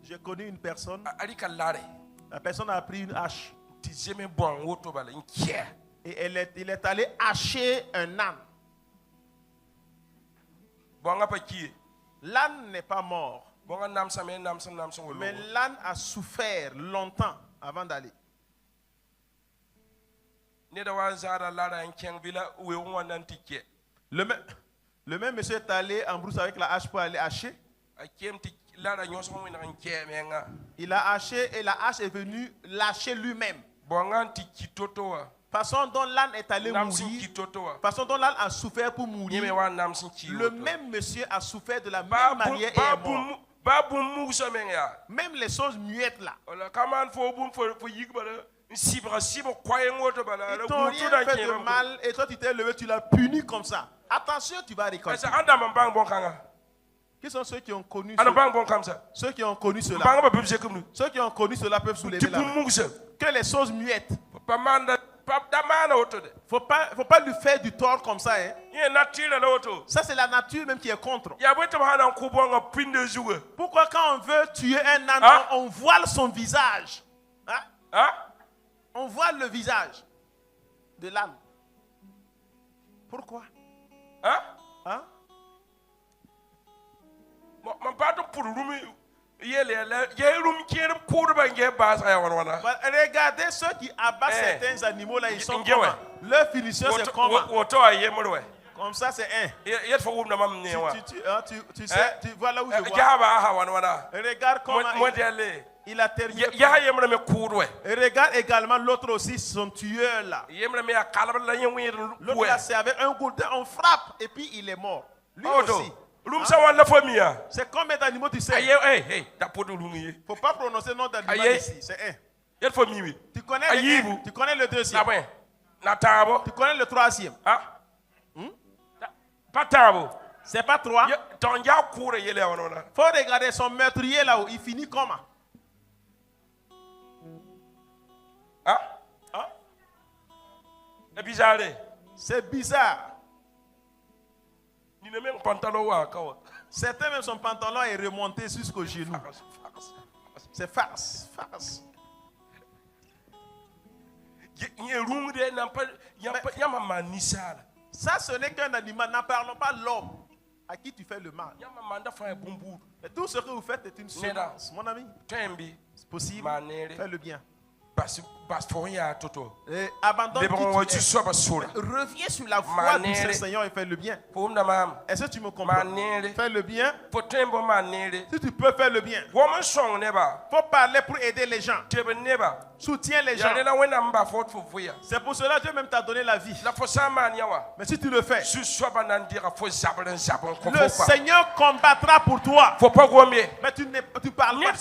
J'ai connu une personne. La personne a pris une hache. Et il est allé hacher un âne. L'âne n'est pas mort. Mais l'âne a souffert longtemps avant d'aller. Le même monsieur est allé en brousse avec la hache pour aller hacher. Il a haché et la hache est venue lâcher lui-même. Façon dont l'âne est allé mourir, façon dont l'âne a souffert pour mourir, le même monsieur a souffert de la même manière et est mort. Même les choses muettes là. Ils t'ont rien fait de mal et toi tu t'es levé, tu l'as puni comme ça. Attention, tu vas récolter. Qui sont ceux qui ont connu cela? Ceux qui ont connu cela. Ceux qui ont connu cela peuvent soulever la main. Que les choses muettes. Faut pas lui faire du tort comme ça. Hein. Ça c'est la nature même qui est contre. Pourquoi quand on veut tuer un âne, on voile son visage? Hein? On voile le visage de l'âne. Pourquoi? Hein? Regardez ceux qui abattent certains animaux là, ils sont comment? Leur finition c'est comment? Comme ça c'est un. Tu sais, tu vois là où je vois. Regarde comment il a terminé. Et regarde également l'autre aussi, son tueur là. L'autre là c'est avec un gourdin, on frappe et puis il est mort. Lui aussi. C'est combien d'animaux tu sais? Faut pas prononcer le nom d'animal ici. C'est un. Tu connais le deuxième. Tu connais le troisième. C'est pas trois. Faut regarder son meurtrier là où il finit comment? C'est bizarre. Certains même son pantalon est remonté jusqu'au genou. C'est farce. Ça ce n'est qu'un animal. N'en parlons pas l'homme à qui tu fais le mal. Et tout ce que vous faites est une semence, mon ami. C'est possible. Fais le bien. Et abandonne qui tu es. Reviens sur la voie du Seigneur et fais le bien. Est-ce que tu me comprends? Fais le bien. Si tu peux faire le bien, faut parler pour aider les gens. Soutiens les gens. C'est pour cela que Dieu même t'a donné la vie. Mais si tu le fais, le Seigneur combattra pour toi. Mais tu parles pas.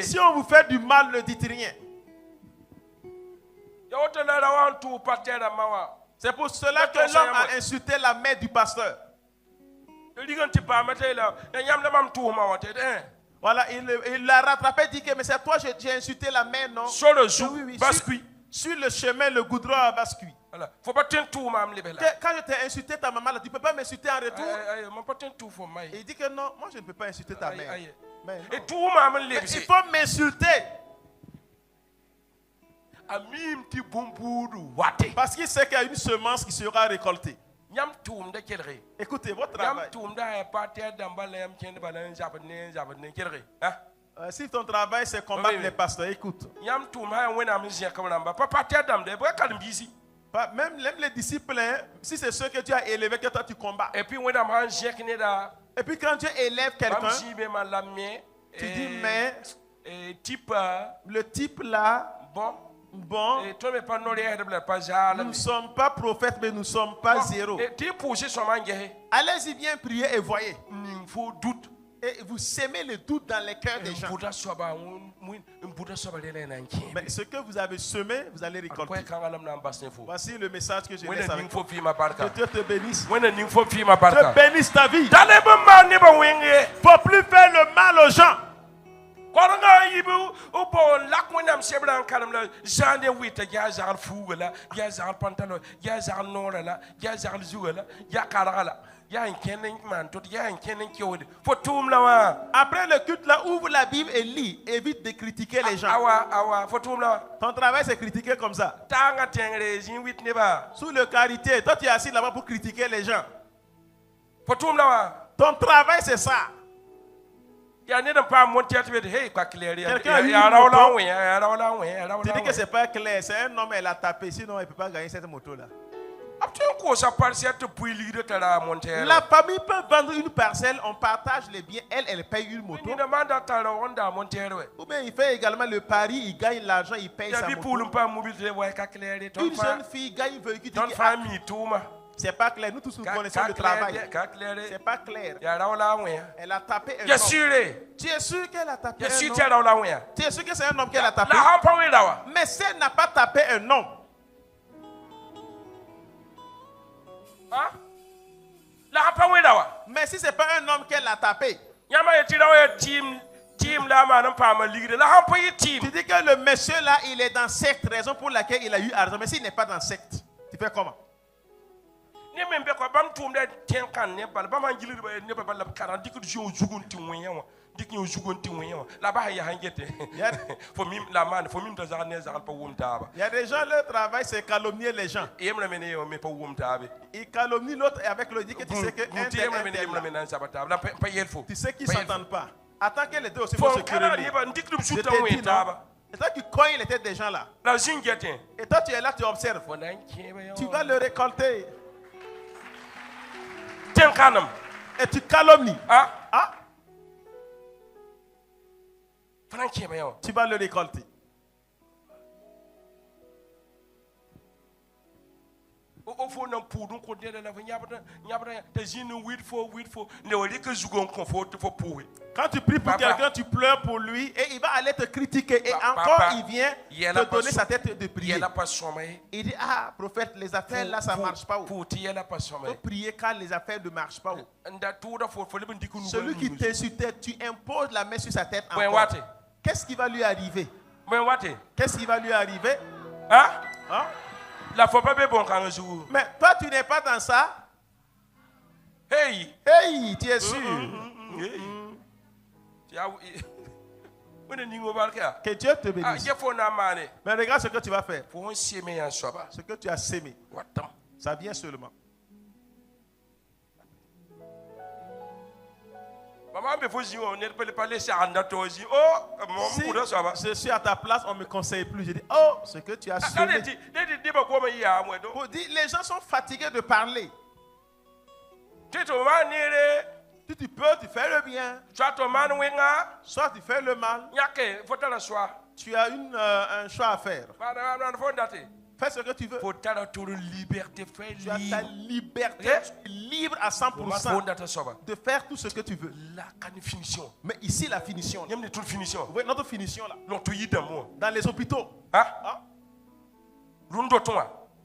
Si on vous fait du mal, ne dites rien. C'est pour cela que l'homme a insulté la mère du pasteur. Voilà, il l'a rattrapé et dit que mais c'est toi j'ai insulté la mère, non? Sur le chemin, le goudron a basculé. Quand je t'ai insulté ta maman, tu ne peux pas m'insulter en retour. Il dit que non, moi je ne peux pas insulter ta mère. Mais il faut m'insulter. Parce qu'il sait qu'il y a une semence qui sera récoltée. Écoutez, votre travail. Si ton travail c'est combattre les pasteurs, écoute. Même les disciples, hein, si c'est ceux que tu as élevés, que toi tu combats. Et puis quand Dieu élève quelqu'un, tu dis mais le type là, bon, nous ne sommes pas prophètes, mais nous ne sommes pas zéro. Allez-y bien prier et voyez. Et vous sémez le doute dans les cœurs des gens. Mais ce que vous avez semé, vous allez récolter. Voici le message que je laisse avec toi. Que Dieu te bénisse. Te bénisse ta vie. Il ne faut plus faire le mal aux gens. Après le culte, là, ouvre la Bible et lis. Évite de critiquer les gens. Ton travail, c'est critiquer comme ça. Sous le carité, toi, tu es assis là-bas pour critiquer les gens. Ton travail, c'est ça. Quelqu'un a eu une moto. Tu dis que c'est pas clair. C'est un homme, elle a tapé. Sinon, elle ne peut pas gagner cette moto-là. La famille peut vendre une parcelle, on partage les biens, elle paye une moto. Ou bien il fait également le pari, il gagne l'argent, il paye sa moto. Une jeune fille gagne un véhicule. C'est pas clair, nous tous nous connaissons le travail. C'est pas clair. Elle a tapé un homme. Tu es sûr qu'elle a tapé un homme? Tu es sûr que c'est un homme qu'elle a tapé? Mais si elle n'a pas tapé un homme, mais si ce n'est pas un homme qu'elle a tapé, tu dis que le monsieur là, il est dans secte, raison pour laquelle il a eu argent. Mais s'il n'est pas dans secte, tu fais comment? Il y a des gens, leur travail c'est calomnier les gens. Ils calomnient l'autre et avec le dit que tu sais que tu sais qu'ils ne s'entendent pas. Attends que les deux aussi vont se quereller. Et toi tu cognes les têtes des gens là. Et toi tu es là, tu observes. Tu vas le récolter. Et tu calomnies. Tu vas le récolter. Quand tu pries pour quelqu'un, tu pleures pour lui et il va aller te critiquer et encore il vient te donner sa tête de prier. Il dit, ah prophète, les affaires là ça ne marche pas. Il faut prier quand les affaires ne marchent pas. Celui qui t'insulte, tu imposes la main sur sa tête encore. Qu'est-ce qui va lui arriver? Qu'est-ce qui va lui arriver? Mais toi, tu n'es pas dans ça. Hey, tu es sûr. Que Dieu te bénisse. Mais regarde ce que tu vas faire. Ce que tu as sémé, ça vient seulement. Si je suis à ta place, on ne me conseille plus. Je dis, oh, ce que tu as semé. Les gens sont fatigués de parler. Si tu peux, tu fais le bien. Soit tu fais le mal. Tu as un choix à faire. Fais ce que tu veux. Tu as ta liberté. Tu es libre à 100% de faire tout ce que tu veux. Mais ici, la finition. Oui, notre finition là. Dans les hôpitaux.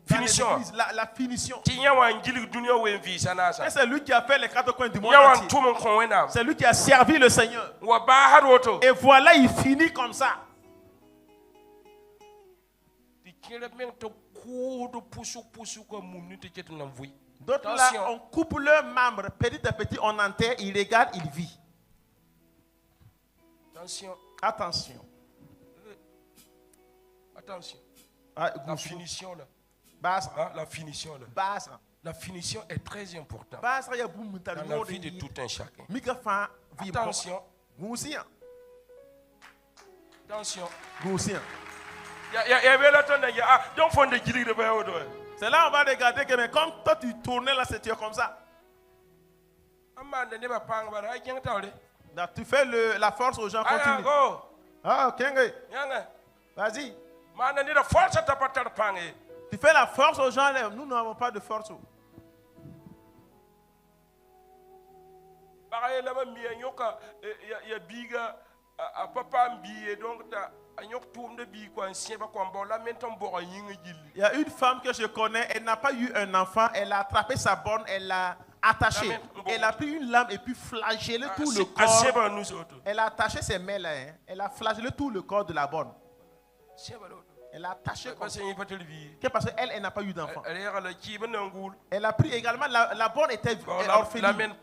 Finition. La finition. Et c'est lui qui a fait les quatre coins du monde entier. C'est lui qui a servi le Seigneur. Et voilà, il finit comme ça. D'autres là, on coupe leurs membres, petit à petit, on enterre, il regarde, il vit. Attention. La finition là. La finition là. La finition est très importante dans la vie de tout un chacun. Attention. Attention. C'est là on va regarder que mais comme toi tu tournais là, c'est comme ça. Tu fais la force aux gens, continue. Vas-y. Tu fais la force aux gens, nous n'avons pas de force. Il y a une femme que je connais, elle n'a pas eu un enfant, elle a attrapé sa borne, elle l'a attachée. Elle a pris une lame et puis flagellé tout le corps. Elle a attaché ses mains là, elle a flagellé tout le corps de la borne. Elle a attaché comme ça. Parce qu'elle n'a pas eu d'enfant. Elle a pris également, la bonne était orpheline.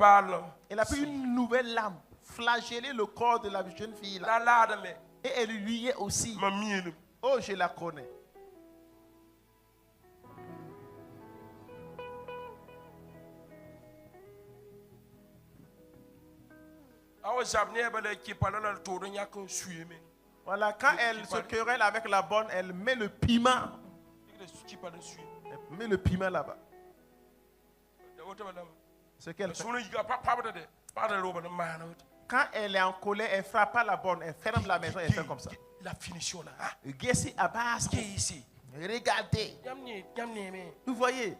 Elle a pris une nouvelle lame, flagellé le corps de la jeune fille là. Et elle lui est aussi. Oh, je la connais. Voilà, quand elle se querelle avec la bonne, elle met le piment. Elle met le piment là-bas. Ce qu'elle fait. Quand elle est en colère, elle ne frappe pas la bonne, elle ferme la maison et elle fait comme ça. La finition là. Gessi Abbas. Ici. Regardez. Vous voyez.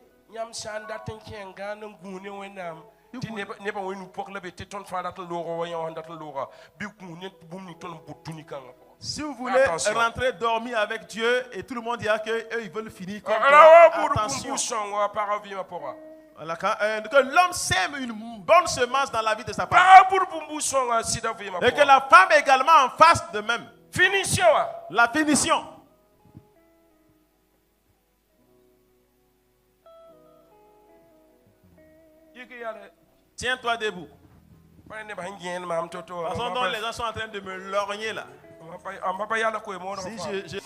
Si vous voulez rentrer dormir avec Dieu et tout le monde dira qu'eux ils veulent finir comme attention. Voilà, que l'homme sème une bonne semence dans la vie de sa femme. Et que la femme également en fasse de même. Finition. La finition. Tiens-toi debout. La façon dont les gens sont en train de me lorgner là. Si